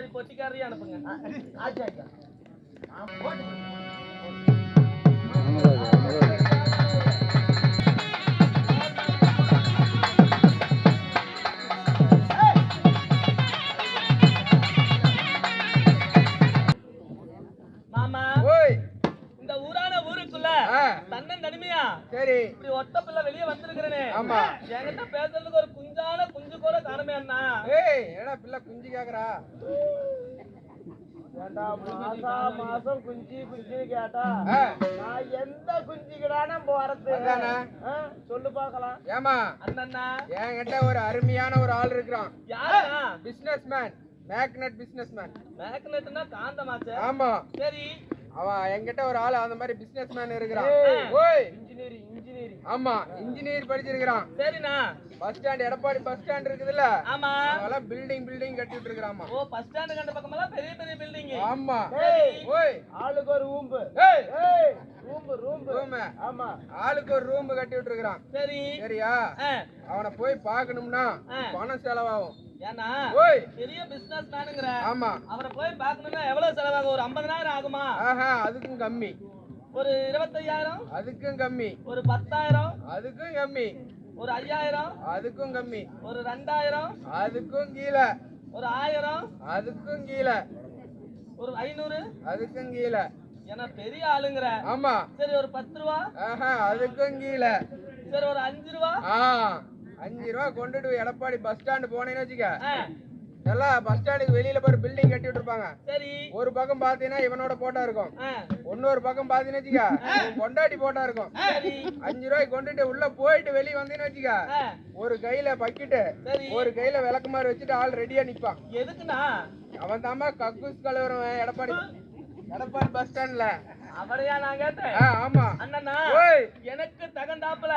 சரி பொட்டிக்காரையே அனுப்புங்க. ஆச்சா ஆச்சா. மாமா ஓய் இந்த ஊரான ஊருக்குள்ள தன்னன் தனிமையா சரி இப்படி ஒத்த பிள்ளை வெளியே வந்திருக்கிறேனே. ஆமா என்கிட்ட பேசுறதுக்கு ஒரு குஞ்சான குஞ்சு கூட காணுமே அண்ணா. ஏய் என்னடா பிள்ளை குஞ்சு கேக்குறா? ஏண்டா மாசம் குஞ்சு குஞ்சு கேட்டா நான் எந்த குஞ்சுக்கிடான போறது? சொல்லு பாக்கலாம். ஏமா அண்ணா என்கிட்ட ஒரு அருமையான ஒரு ஆள் இருக்கிறான். யாரா? Business man, magnet business man. மேக்னெட்னா காந்தமாச்சே. ஆமா சரி அவன் என்கிட்ட ஒரு ஆள் அந்த மாதிரி பிசினஸ் மேன் இருக்கிறான். ஓய் இன்ஜினியரிங் இன்ஜினியரிங். ஆமா இன்ஜினியர் படிச்சிருக்கிறான். சரிண்ணா bus stand Edappadi bus stand இருக்குதுல்ல? ஆமா அதெல்லாம் பில்டிங் கட்டிட்டு இருக்காமா. ஓ பஸ் ஸ்டாண்ட் கண்ட பக்கமெல்லாம் பெரிய பெரிய பில்டிங். ஆமா ஓய் ஆளுக்கு ஒரு ரூம். ஏய் ஏய் ரூம் ஆமா ஆளுக்கு ஒரு ரூம் கட்டிட்டு இருக்கான். சரி சரியா? அவனை போய் பார்க்கணும்னா பணம் செலவாகும். ஏன்னா ஓய் பெரிய பிசினஸ் மேனுங்கற. ஆமா அவரை போய் பார்க்கணும்னா எவ்வளவு செலவாகும்? ஒரு 50,000 ஆகுமா? அதுக்கும் கம்மி. ஒரு 25,000? அதுக்கும் கம்மி. ஒரு 10,000? அதுக்கும் கம்மி. ஒரு 5,000? அதுக்கும் கம்மி. ஒரு 2,000? அதுக்கும் கீழே. ஒரு 1000? அதுக்கும் கீழே. ஒரு 500? அதுக்கும் கீழே. ஏன்னா பெரிய ஆளுங்கற. ஆமா சரி ஒரு 10 ரூபா? அதுக்கும் கீழே. சரி ஒரு 5 ரூபா? 5 ரூபா கொண்டுட்டு எடப்பாடி பஸ் ஸ்டாண்ட் போனேன்னு வச்சுக்க, நல்லா பஸ் ஸ்டாண்டுக்கு வெளியில போய் பில்டிங் கட்டி விட்டுருப்பாங்க. சரி ஒரு பக்கம் பாத்தீங்கன்னா இவனோட போட்டோ இருக்கும், இன்னொரு பக்கம் பாத்தீங்கன்னு வச்சுக்க பொண்டாட்டி போட்டோ இருக்கும். 5 ரூபாய்க்கு கொண்டுட்டு உள்ள போயிட்டு வெளியே வந்தீங்கன்னு வச்சுக்க, ஒரு கையில பக்கிட்டு ஒரு கையில விளக்குமாறு வச்சுட்டு ஆள் ரெடியா நிப்பான். எதுக்குண்ணா? அவன் தாமா கக்கூஸ் கலவரம் எடப்பாடி பஸ் ஸ்டாண்ட்ல. அவரையா நான் கேட்டேன். ஆமா அண்ணா எனக்கு தகண்டாப்புல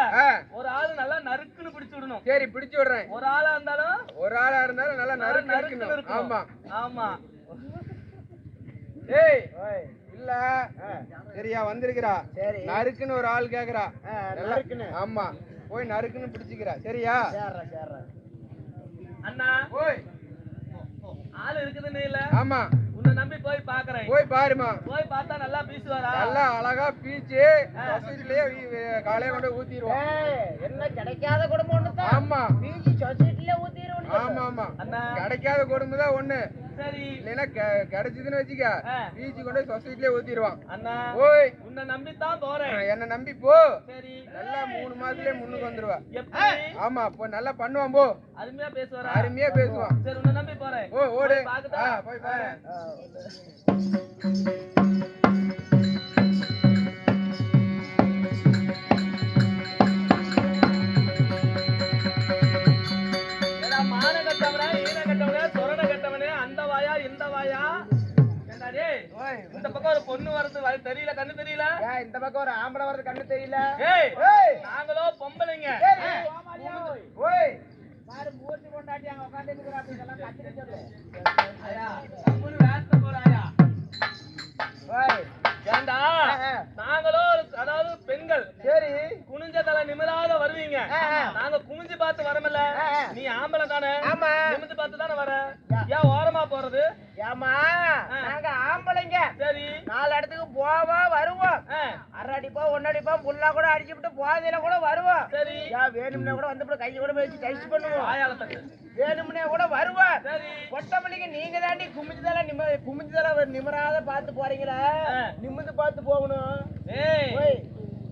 ஒரு ஆளு நல்லா நறுக்குன்னு பிடிச்சு விடணும். சரி பிடிச்சு விடுறேன். ஒரு ஆளா இருந்தாலும் நல்லா நறுக்கணும். ஆமா ஆமா. ஏய் இல்ல சரியா வந்திருக்கிறா? நறுக்குன்னு ஒரு ஆள் கேக்குறா. ஆமா போய் நறுக்குன்னு பிடிச்சுக்கிறா. சரியா? அண்ணா ஓய் ஆளு இருக்குதுன்னு இல்ல? ஆமா உன்னை நம்பி போய் பாக்குறேன். போய் பாருமா. போய் பார்த்தா நல்லா பீசுவாரா? நல்லா அழகா பீச்சு சொசைட்டிலேயே காலையே கொண்டு ஊத்திடுவோம். என்ன கிடைக்காத குடும்பம் ஒண்ணுதான். ஆமா பீச்சு சொசைட்டில ஊத்திடுவோம். ஆமா கிடைக்காத குடும்பம் தான் ஒண்ணு. சரி இல்லைன்னா கிடைச்சதுன்னு வச்சுக்க பீச்சு கொண்டு சொசைட்டிலே ஊத்திடுவான். அண்ணா ஓய் உன்னை நம்பித்தான் போறேன். என்ன நம்பி போ. சரி நல்லா 3 மாசத்துலயே முன்னுக்கு வந்துருவா. எப்படி? ஆமா இப்போ நல்லா பண்ணுவான். போ அருமையா பேசுவாரா? அருமையா பேசுவான். சரி உன்னை நம்பி போறேன். ஓடு போய் பாரு. மான கட்டவனே ஈன கட்டவனே சொரண கட்டவனே அந்த வாயா இந்த வாயா? இந்த பக்கம் ஒரு பொண்ணு வரது தெரியல, கண்ணு தெரியல. இந்த பக்கம் ஒரு ஆம்பளை வரது கண்ணு தெரியல. நாங்களோ பொம்பளைங்க. பாரு மூர்த்தி கொண்டாட்டி அங்க உட்கார்ந்து இருக்கறாங்க. இதெல்லாம் கத்திரி சொல்லு. ஐயா கம்முனு வேஸ்ட் போறாயா? ஏண்டா நாங்களோ அதாவது பெண்கள் சரி குனிஞ்ச தலை நிமிராத வருவீங்க. நாங்க குனிஞ்சு பார்த்து வரமில்ல. நீ ஆம்பளை தானே? நிமிந்து பார்த்து தானே வர. ஏன் ஓரமா போறது? ஏமா நாங்க ஆம்பளைங்க. சரி 4 இடத்துக்கு போவோம் வருவோம். அரடிப்போம் ஒன்னடிப்போம் புல்லா கூட அடிச்சுட்டு போதையில கூட வருவோம். சரி ஏன் வேணும்னா கூட வந்து கையை கூட வச்சு டைஸ் பண்ணுவோம். ஆயாலத்துக்கு வேணும்னே கூட வருவோம். சரி பொட்டமல்லிக்கு நீங்க தாண்டி குமிஞ்சதெல்லாம் நிமிராத பார்த்து போறீங்களா? நிமிந்து பார்த்து போகணும். ஏய்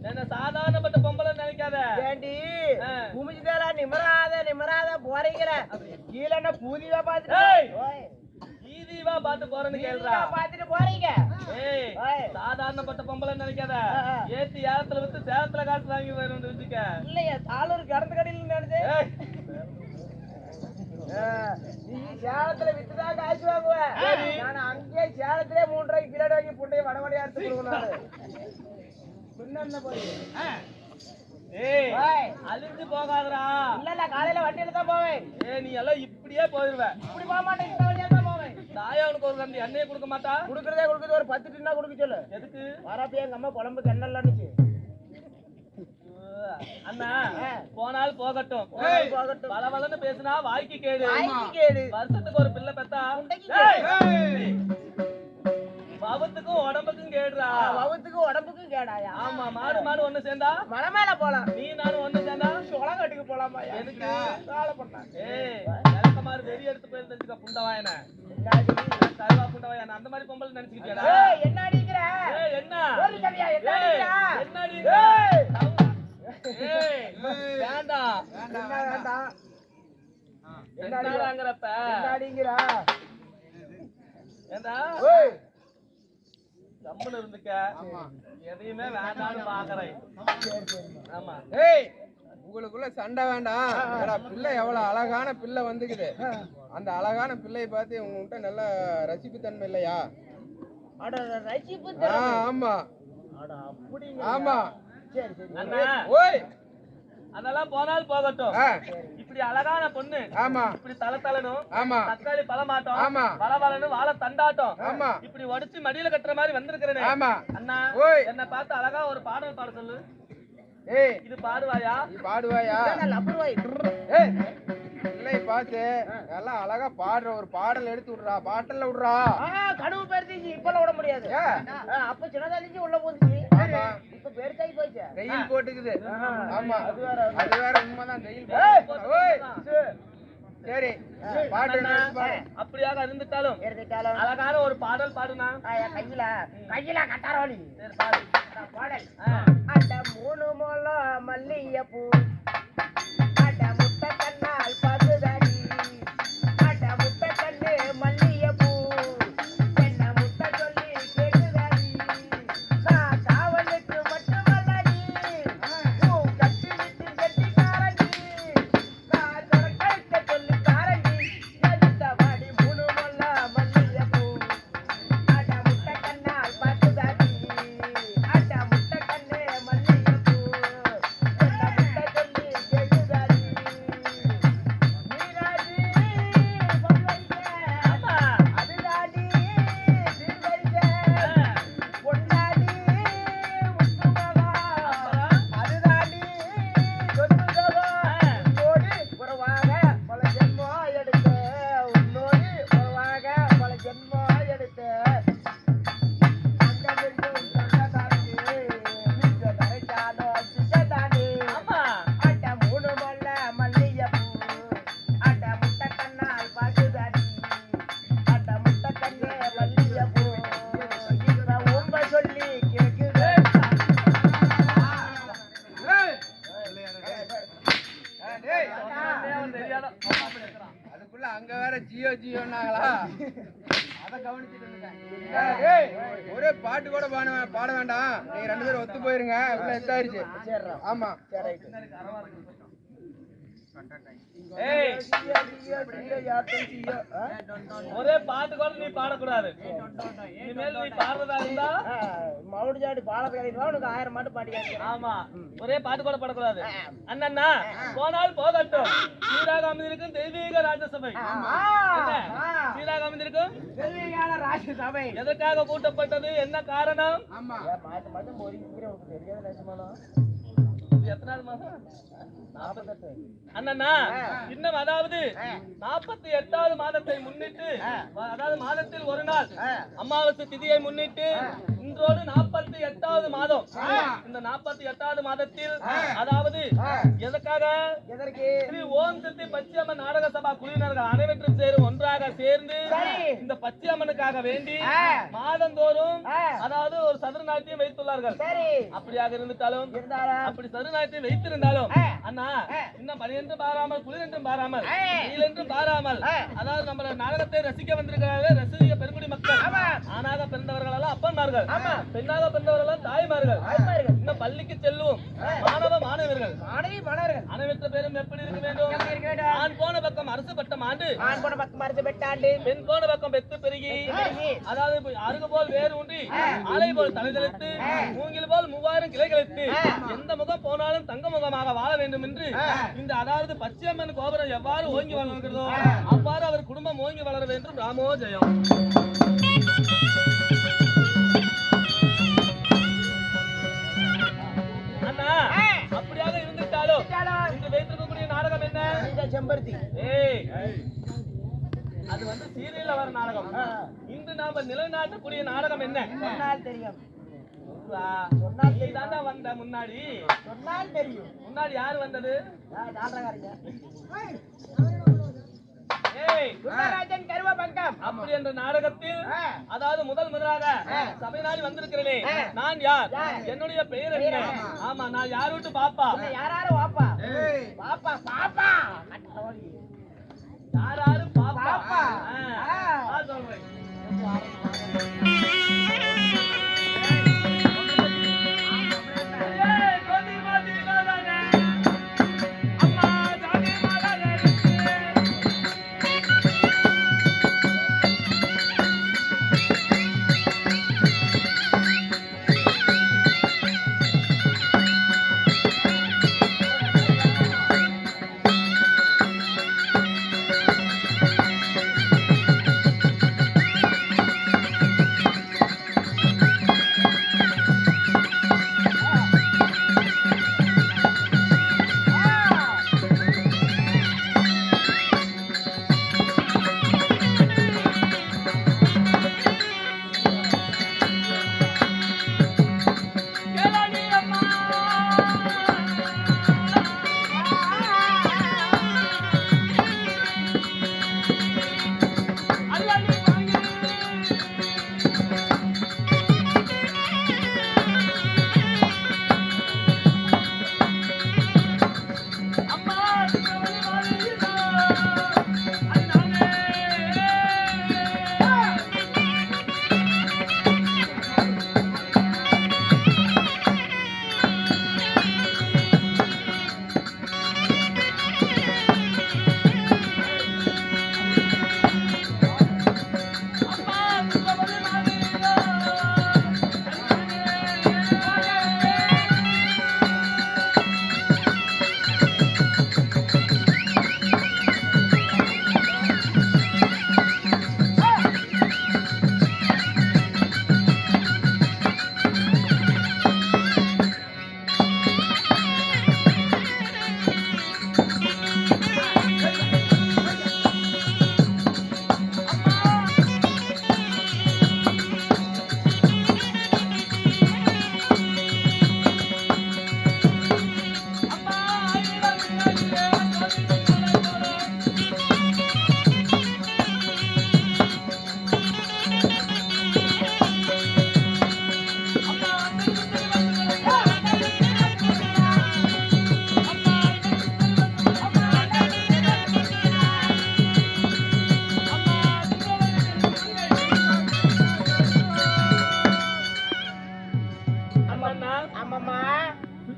என்ன சாதாரணப்பட்ட பொம்பளை நினைக்காத. ஏண்டி குமிஞ்சதெல்லா நிமிராத போறீங்களா? கீழே என்ன பூதிவா பார்த்து ஈதிவா பார்த்து போறேன்னு கேள்றா. பார்த்துட்டு போறீங்க. ஏய் சாதாரணப்பட்ட பொம்பளை நினைக்காத. ஏத்தி ஏலத்துல வித்து சேலத்துல காசு வாங்கி வரணும் வச்சுக்க. இல்லையா தாளூர் கடந்த கடையில் நினைச்சு நீ சேலத்துல வித்துதான் காசு வாங்குவேன். நான் அங்கேயே சேலத்திலே 3 ரூபாய்க்கு கிலோ வாங்கி புண்டைய வடவடையா எடுத்து கொடுக்கணும். பின்ன போய் அழிஞ்சு போகாதரா. இல்ல காலையில வண்டியில தான் போவேன். நீ எல்லாம் இப்படியே போயிருவ. இப்படி போக மாட்டேன், இந்த வழியா தான் போவேன். தாயா உனக்கு ஒரு கண்டி எண்ணெயை கொடுக்க மாட்டா? கொடுக்கறதே ஒரு 10 டின்னா கொடுக்க சொல்லு. எதுக்கு? வரப்ப எங்க அம்மா குழம்புக்கு எண்ணெய் இல்லன்னுச்சு. அண்ணா போனால் போகட்டும். பலவலன்னு பேசினா வாய்க்கு கேடு. வருஷத்துக்கு ஒரு பிள்ளை பெத்தா வவுத்துக்கும் உடம்புக்கும் கேடுறா. வவுத்துக்கும் உடம்புக்கும் கேடாயா? ஆமா, மாடு ஒண்ணு சேர்ந்தா மலை மேல போலாம். நீ நானும் ஒண்ணு சேர்ந்தா சோளக்காட்டுக்கு போலாமா? எதுக்கு? வேலை பண்ணலாம். ஏய், விளக்கமாறு வெறி எடுத்து போயிருந்துச்சுக்க புண்டவாயன. கருவா புண்டவாயன அந்த மாதிரி பொம்பளை நினைச்சுக்கிட்டியாடா? என்ன அடிக்கிற? ஏய், என்ன? ஒரு கவியா என்ன அடிக்கிற? என்ன அடிக்கிற? ஏய், வேண்டாம். வேண்டாம். என்னடாங்கறப்ப? என்ன அடிக்கிற? ஏண்டா? கம்முன்னு இருந்துக்க. எதையுமே வேண்டாம்னு பாக்குறேன். ஆமா. ஏய், உங்களுக்குள்ள சண்டை வேண்டாம். ஏடா, பிள்ளை எவ்வளவு அழகான பிள்ளை வந்துக்குது. அந்த அழகான பிள்ளையை பார்த்து உங்ககிட்ட நல்ல ரசிப்பு தன்மை இல்லையா? அட ரசிப்பு. ஆமா. அட அப்படி. ஆமா. சரி சரி. அண்ணா, ஓய், அதெல்லாம் போனால் போகட்டும். ஆ, இப்படி அழகான பொண்ணு ஆமா இப்படி தலத்தலனும் ஆமா தக்காளி பழமாட்டம் ஆமா வளவலன்னு வாழை தண்டாட்டம் ஆமா இப்படி ஒடிச்சு மடியில கட்டுற மாதிரி வந்திருக்கிறேன். ஆமா. அண்ணா, ஓய், என்ன பார்த்து அழகா ஒரு பாடல் பாட சொல்லு. ஏய், இது பாடுவாயா? நீ பாடுவாயா? லப்பர்வாய். ஏய், பிள்ளை பார்த்து நல்லா அழகா பாடுற ஒரு பாடல் எடுத்து விடுறா. பாட்டல்ல விடுறா. கனவு பெருத்திச்சு இப்பெல்லாம் விட முடியாது. அப்ப சின்னதாலிச்சு உள்ள போந்துச்சு. ஆமா, இப்ப பெருத்தாகி போச்சு. வெயில் போட்டுக்குது. ஆமா, அது வேற. அது வேற உண்மைதான். வெயில் போட்டு. ஓய், சரி, பாட்டு ஒண்ணு எடுத்து பாடு. அப்படியாக இருந்துட்டாலும் எடுத்துட்டாலும் அழகான ஒரு பாடல் பாடுனா. கையில கட்டாரோலி. சரி, பாடு. பாடல். அட மூணு மொழம் மல்லிகைப்பூ, அட முட்டை கண்ணால் பசுதடி, அட முட்டை கண்ணு மல்லிகைப்பூ, என்ன முட்டை சொல்லி கேக்குதடி, நான் காவலுக்கு மட்டுமல்லடி, உன் கட்டி விட்டு கட்டிக்காரடி, நான் கழுத்த சொல்லி காரடி, எதுத்த வாடி மூணு மொழம் மல்லிகைப்பூ, அட முட்டை கண்ணால் பசுதடி, அட முட்டை கண்ணு மல்லிகைப்பூ, என்ன முட்டை சொல்லி கேக்குதடி, நீராடி பொன்வரிசை, ஆமா. அதுதாடி சீர்வரிசை, பொன்னாடி முத்துமகா, அதுதாடி சொத்துதவா, உன்னோடு உறவாக பல ஜென்மம் எடுத்த, உன்னோடு உறவாக பல ஜென்மம் எடுத்த, அந்த வெல்லும் தங்கதாண்டி, மிக்க கரைச்சாலோ சிக்கதாண்டி, ஆமா. அட மூணு மொல்ல மல்லிகைப்பூ, அட முட்டை கண்ணால் பாக்குதடி, அட முட்டை கண்ணே மல்லிகைப்பூ, இந்த உண்மை சொல்லி கேக்குது. ஏய், டேய், சொன்னானே அவன் தெரியாத அம்மா அப்படி இருக்கிறான். அதுக்குள்ள அங்க வேற ஜியோன்னாங்களா? அத கவனிச்சிட்டு இருந்தேன். ஏய், ஒரே பாட்டு கூட பாட வேண்டாம். நீங்க ரெண்டு பேரும் ஒத்து போயிருங்க. உள்ள எத்தாயிருச்சு. சரிடா. ஆமா. சரி, ரைட். ஏய், ஐயோ, யார்ட்டும் ஐயோ. ஒரே பாட்டு கூட நீ பாடக்கூடாது. இனிமேல் நீ பாடுறதா இருந்தா மவுடு ஜாடி பாலத்தை கழிப்பா உனக்கு 1000 மாட்டு பாட்டி காய்ச்சி. ஆமா, ஒரே பாட்டு கூட பாடக்கூடாது. அண்ணா, போனால் போகட்டும். சீராக அமைந்திருக்கும் தெய்வீக ராஜசபை. என்ன? சீராக அமைந்திருக்கும் தெய்வீகான ராஜசபை. எதற்காக கூட்டப்பட்டது? என்ன காரணம்? ஆமா. மாட்டு மாட்டு போறீங்க உனக்கு தெரியாத நேசமானோ. இது எத்தனாவது மாசம்? 48. அண்ணா, இன்னும் அதாவது 48வது மாதத்தை முன்னிட்டு, அதாவது மாதத்தில் ஒரு நாள் அமாவாசை திதியை முன்னிட்டு இன்றோடு 48வது மாதம். இந்த 48வது மாதத்தில் அதாவது எதற்காக? எதற்கு? ஸ்ரீ ஓம் சக்தி பச்சையம்மன் நாடக சபா குழுவினர்கள் அனைவற்றும் சேரும் ஒன்றாக சேர்ந்து இந்த பச்சையம்மனுக்காக வேண்டி மாதந்தோறும் அதாவது ஒரு சதுர நாட்டியம் வைத்துள்ளார்கள். சரி. அப்படியாக இருந்துட்டாலும் இருந்தாலும் அப்படி சதுநாயத்தை வைத்திருந்தாலும் அண்ணா, இன்னும் பனி என்றும் பாராமல் குளிர் என்றும் பாராமல் வெயில் என்றும் பாராமல் அதாவது நம்ம நாடகத்தை ரசிக்க வந்திருக்கிறார்கள் ரசிக பெருங்குடி மக்கள். ஆணாக பிறந்தவர்கள் எல்லாம் அப்பன்மார்கள், பெண்ணாக பிறந்தவர்கள் எல்லாம் தாய்மார்கள். இன்னும் பள்ளிக்கு செல்லும் மாணவ மாணவர்கள் அனைவற்ற பேரும் எப்படி இருக்க வேண்டும்? ஆண் போன பக்கம் அரசு பட்டம் ஆண்டு, ஆண் போன பக்கம் மருந்து பெட்டாண்டு, பெண் போன பக்கம் பெத்து பெருகி அதாவது அருகு போல் வேறு ஊன்றி ஆலை போல் தலைதெளித்து மூங்கில் போல் 3000 கிளைகளுக்கு எந்த முகம் போனாலும் தங்க முகமாக வாழ வேண்டும் என்று இந்த அதாவது பச்சையம்மன் கோபுரம் எவ்வாறு ஓங்கி வளர்கிறதோ அவ்வாறு அவர் குடும்பம் ஓங்கி வளர வேண்டும். ராமோ ஜெயம். அண்ணா, அப்படியாக இருந்துட்டாலும் இன்று வைத்திருக்கக்கூடிய நாடகம் என்ன? செம்பருத்தி. ஏய், அது வந்து சீரியல்ல வர நாடகம். இன்று நாம நிலைநாட்டக்கூடிய நாடகம் என்ன? சொன்னால் தெரியும். நீதாண்டா வந்த முன்னாடி. சொன்னால் தெரியும். முன்னாடி யாரு வந்தது? ஜாலகாரங்க. ஏய், குமாரராஜன் கருவ பங்கம். அப்படி என்ற நாடகத்தில் அதாவது முதலாக சபை நாடி வந்திருக்கிறேனே, நான் யார்? என்னுடைய பெயர் என்ன? ஆமா, நான் யார் விட்டு பாப்பா? யாராரு வாப்பா? பாப்பா பாப்பா. யாராரு பாப்பா? பாப்பா. சொல்றேன்.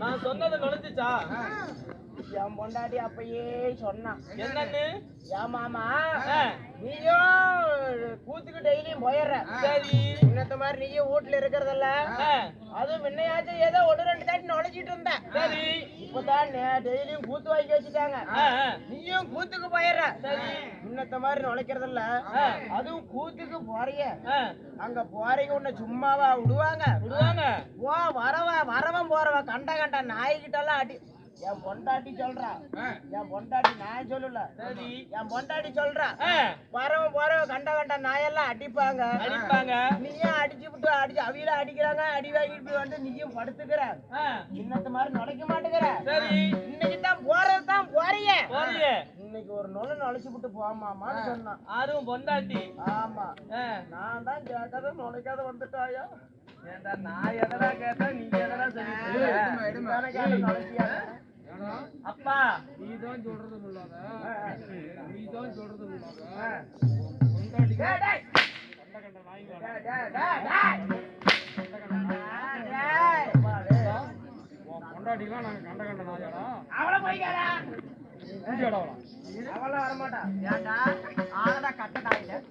நான் சொன்னது நுழைஞ்சுச்சா? என் பொண்டாட்டி அப்பயே சொன்னான். என்னன்னு? என் மாமா நீயும் கூத்துக்கு டெய்லியும் போயிடுற. சரி, இன்னத்த மாதிரி நீயும் வீட்டுல இருக்கிறதல்ல. அதுவும் முன்னையாச்சும் ஏதோ ஒன்று ரெண்டு தாட்டி நுழைச்சிட்டு இருந்த. சரி, இப்பதான் டெய்லியும் கூத்து வாங்கி வச்சுட்டாங்க. நீயும் கூத்துக்கு போயிடுற. இன்னத்த மாதிரி நுழைக்கிறதில்ல. அதுவும் கூத்துக்கு போறிய, அங்க போறீங்க உன்னை சும்மாவா விடுவாங்க? வரவன் போறவன் கண்ட நாய்கிட்ட எல்லாம் அடி. என் பொண்டாட்டி சொல்றா, என் பொண்டாட்டி நான் சொல்லல, என் பொண்டாட்டி சொல்றா, வரவன் போறவன் கண்ட நாயெல்லாம் அடிப்பாங்க. நீயும் அடிச்சு விட்டு அடிச்சு அவியில அடிக்கிறாங்க. அடி வாங்கிட்டு வந்து நீயும் படுத்துக்கிற. இன்னத்த மாதிரி நுழைக்க மாட்டேங்கிற. இன்னைக்கு தான் போறதுதான் போறிய. இன்னைக்கு ஒரு நுழைச்சு விட்டு போமாமான்னு சொன்னான். அதுவும் பொண்டாட்டி. ஆமா, நான் தான் கேட்டதை நுழைக்காத வந்துட்டாயா? நான் எதனா கேட்டா நீங்க எதனா சொல்லி அப்பா நீதான் சொல்றது முல்லாத, நீதான் சொல்றது முல்லாத. பொண்டாட்டிலாம் நாங்க கண்ட நாயாடா. அவளை போய்க்காரா? அவள வரமாட்டா. ஏண்டா ஆளடா கட்டடாயில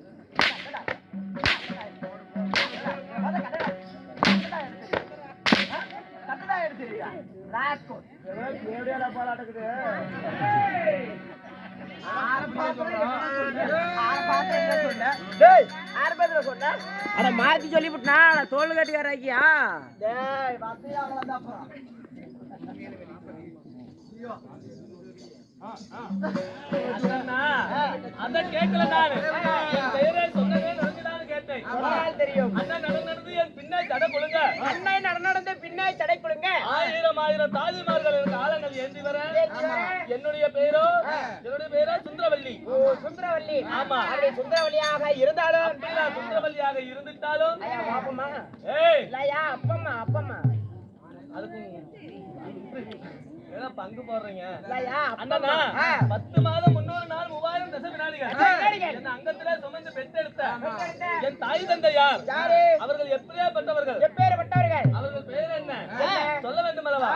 மாத்தி சொல்லிவிட்டா தோல் கட்டிக்காராக்கியா? அண்ணா, அத கேட்கல நானு. என் பெயரை சொன்னதே நடந்துதான்னு கேட்டேன். தெரியும். அண்ணன் நடந்து என் பின்னாடி தடை கொடுங்க. அண்ணன் நடந்து பின்னாடி தடை கொடுங்க. ஆயிரம் தாஜிமார்கள் எனக்கு ஆலங்கள் ஏந்தி வர. என்னுடைய பெயரோ சுந்தரவல்லி. சுந்தரவல்லி. ஆமா. அப்படி சுந்தரவல்லியாக இருந்தாலும் சுந்தரவல்லியாக இருந்துட்டாலும் அப்பம்மா ஏய் இல்லையா அப்பம்மா அதுக்கு ஏதோ பங்கு போடுறீங்க இல்லையா அண்ணா 10 மாதம் 300 நாள் 3000 தச வினாடிகள் என் அங்கத்திலே சுமந்து பெற்றெடுத்த என் தாய் தந்தை யார்? அவர்கள் எப்பேற்பட்டவர்கள்? அவர்கள் பெயர் என்ன சொல்ல வேண்டும் அல்லவா?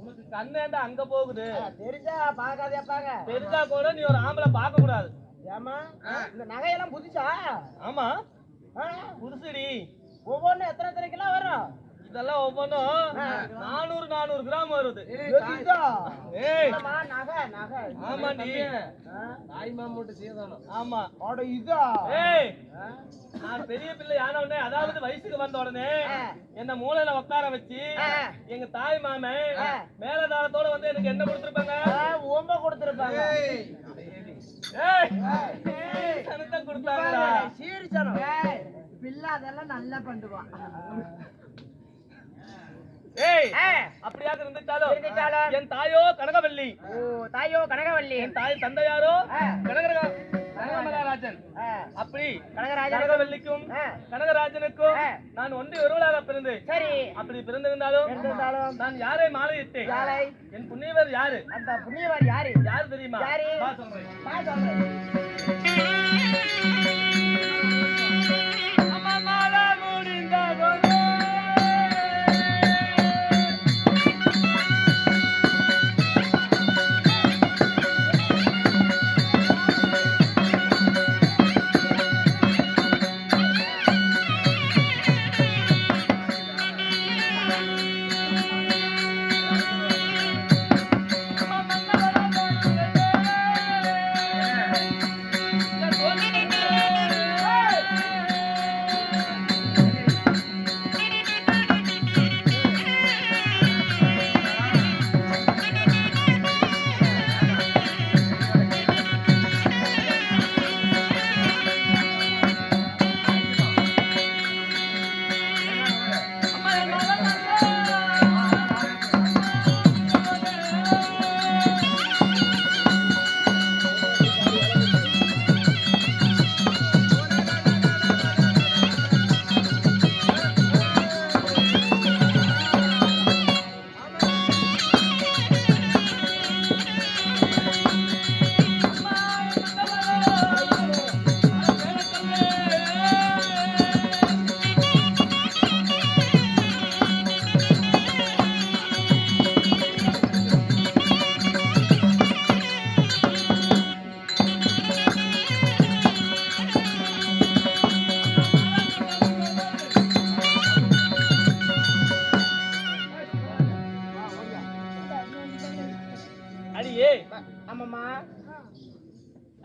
உனக்கு கண்ணேண்டா அங்க போகுது. தெரிஞ்சா பாக்காதேப்பாங்க. தெரிஞ்சா கூட நீ ஒரு ஆம்பளை பார்க்க கூடாது. ஏமா இந்த நகையெல்லாம் புதுசா? ஆமா புதுசுடி. ஒவ்வொன்றும் எத்தனை கிலோ வரும்? இதெல்லாம் ஒவ்வொன்றும் 400 கிராம் வருது. ஆமா நான் பெரிய பிள்ளை ஆன உடனே, அதாவது வயசுக்கு வந்த உடனே என்ன மூலையில உட்கார வச்சு எங்க தாய் மாமன் மேலதாரத்தோட வந்து எனக்கு என்ன கொடுத்திருப்பாங்க? ஓம்ப கொடுத்திருப்பாங்க. கொடுத்தாங்க. பிள்ளை அதெல்லாம் நல்லா பண்ணுவான். அப்படியாக இருந்துட்டாலும் என் தாயோ கனகவல்லி. தாயோ கனகவல்லி. என் தாய் தந்தையாரோ கனகமகாராஜன். அப்படி கனகவல்லிக்கும் கனகராஜனுக்கும் நான் ஒன்றி ஒருவராக பிறந்தேன். சரி, அப்படி பிறந்திருந்தாலும் நான் யாரை மாலையிட்டேன்? என் புண்ணியவர் யாரு? அந்த புண்ணியவர் யாரு? யாரு தெரியுமா?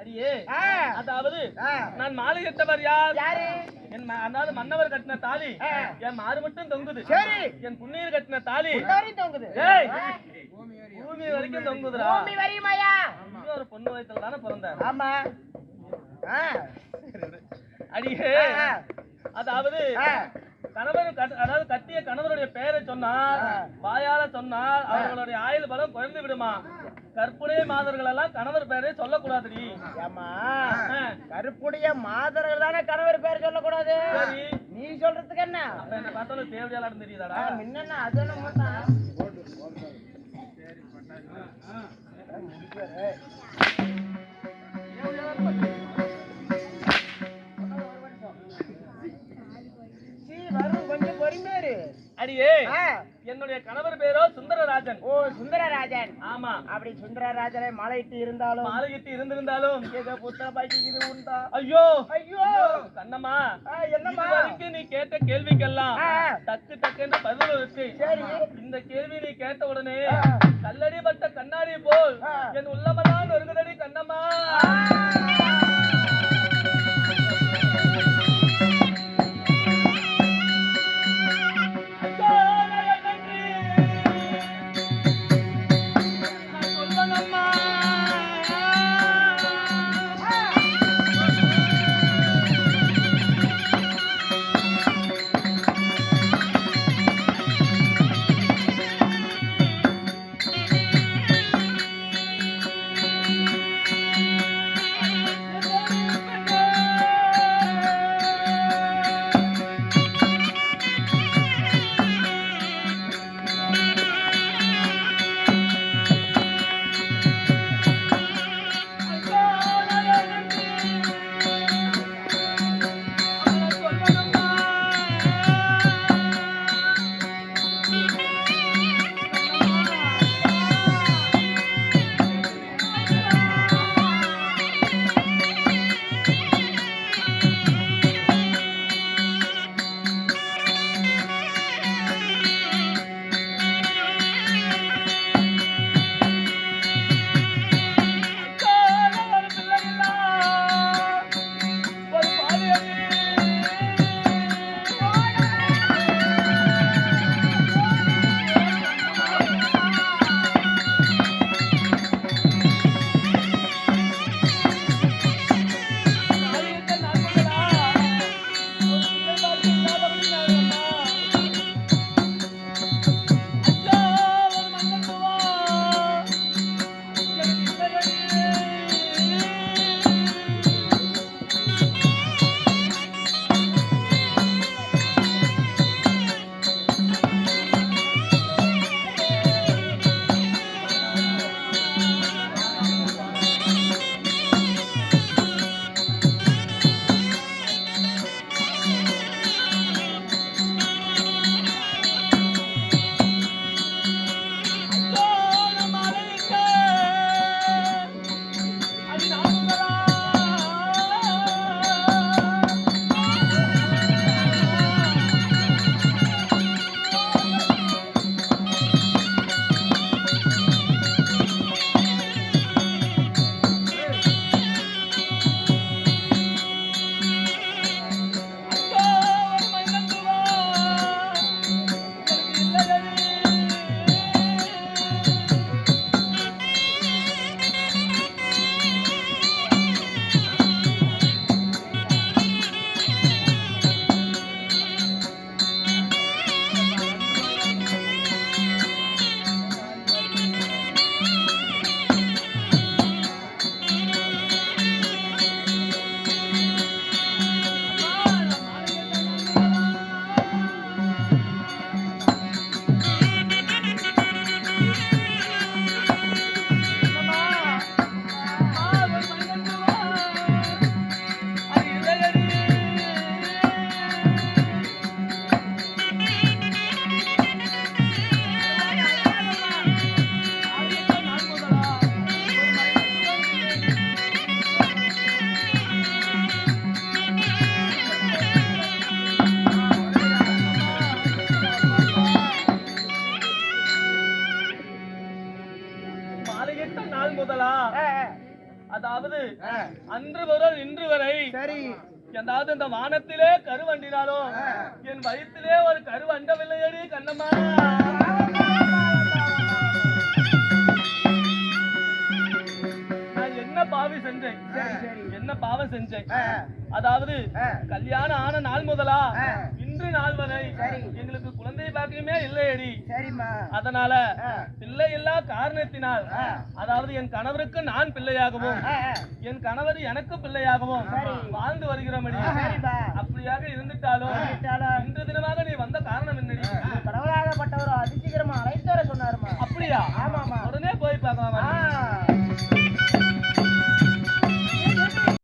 அடியே அதாவது நான் மாலை கட்டவர் யார்? யாரு? அதாவது மன்னவர் கட்டின தாலி என் மாறு மட்டும் தொங்குது. சரி. என் புண்ணியர் கட்டின தாலி தொங்குது. ஏய், பூமி வரைக்கும் தொங்குதுடா. பூமி வரையுமாயா? ஒரு பொண்ணு வயத்துல தானே பிறந்தார். ஆமா. அடியே அதாவது கணவர் அதாவது கட்டிய கணவருடைய பெயரை சொன்னால் வாயால சொன்னால் அவர்களுடைய ஆயுள் பலம் குறைந்து விடுமா. கற்புடைய மாதர்கள் எல்லாம் கணவர் பெயரை சொல்லக்கூடாதுடி. கருப்புடைய மாதர்கள் தானே கணவர் பெயர் சொல்லக்கூடாது. நீ சொல்றதுக்கு என்ன? என்ன பார்த்தாலும் தேவையாளர் தெரியுதாடா? என்னன்னா அது என்ன மாட்டான். கொஞ்சம் பொறுமையாரு. அடியே என்னுடைய கணவர் பேரோ சுந்தரராஜன். ஓ, சுந்தரராஜன். ஆமா. அப்படி சுந்தரராஜனை மாலையிட்டு இருந்திருந்தாலும் புத்தக பாக்கி இது உண்டா? ஐயோ ஐயோ கண்ணம்மா, என்னம்மா நீ கேட்ட கேள்விக்கெல்லாம் டக்கு டக்குன்னு பதில் இருக்கு. சரி. இந்த கேள்வி நீ கேட்ட உடனே கல்லடி பட்ட கண்ணாடி போல் என் உள்ளமெல்லாம் வருகுதடி கண்ணம்மா. அதாவது அன்று முதல் இன்று வரை சரி ஏதாவது இந்த வானத்திலே கருவண்டினாலும் என் வயிற்றிலே ஒரு கருவண்டவில்லையடி கண்ணம்மா. நான் என்ன பாவி செஞ்சேன், என்ன பாவம் செஞ்சேன்? அதாவது கல்யாணம் ஆன நாள் முதலா இன்று நாள் வரை எங்களுக்கு குழந்தை பாக்கியமே இல்லையடி. சரிம்மா. அதனால பிள்ளை இல்லா காரணத்தினால் அதாவது என் கணவருக்கு நான் பிள்ளையாகவும் என் கணவர் எனக்கு பிள்ளையாகவும் வாழ்ந்து வருகிறோம். அப்படியாக இருந்துட்டாலும் இன்று தினமாக நீ வந்த காரணம் என்னடி? கடவுளாகப்பட்டவர் அதிசீக்கிரமா அழைத்து வர சொன்னாருமா. அப்படியா? ஆமா.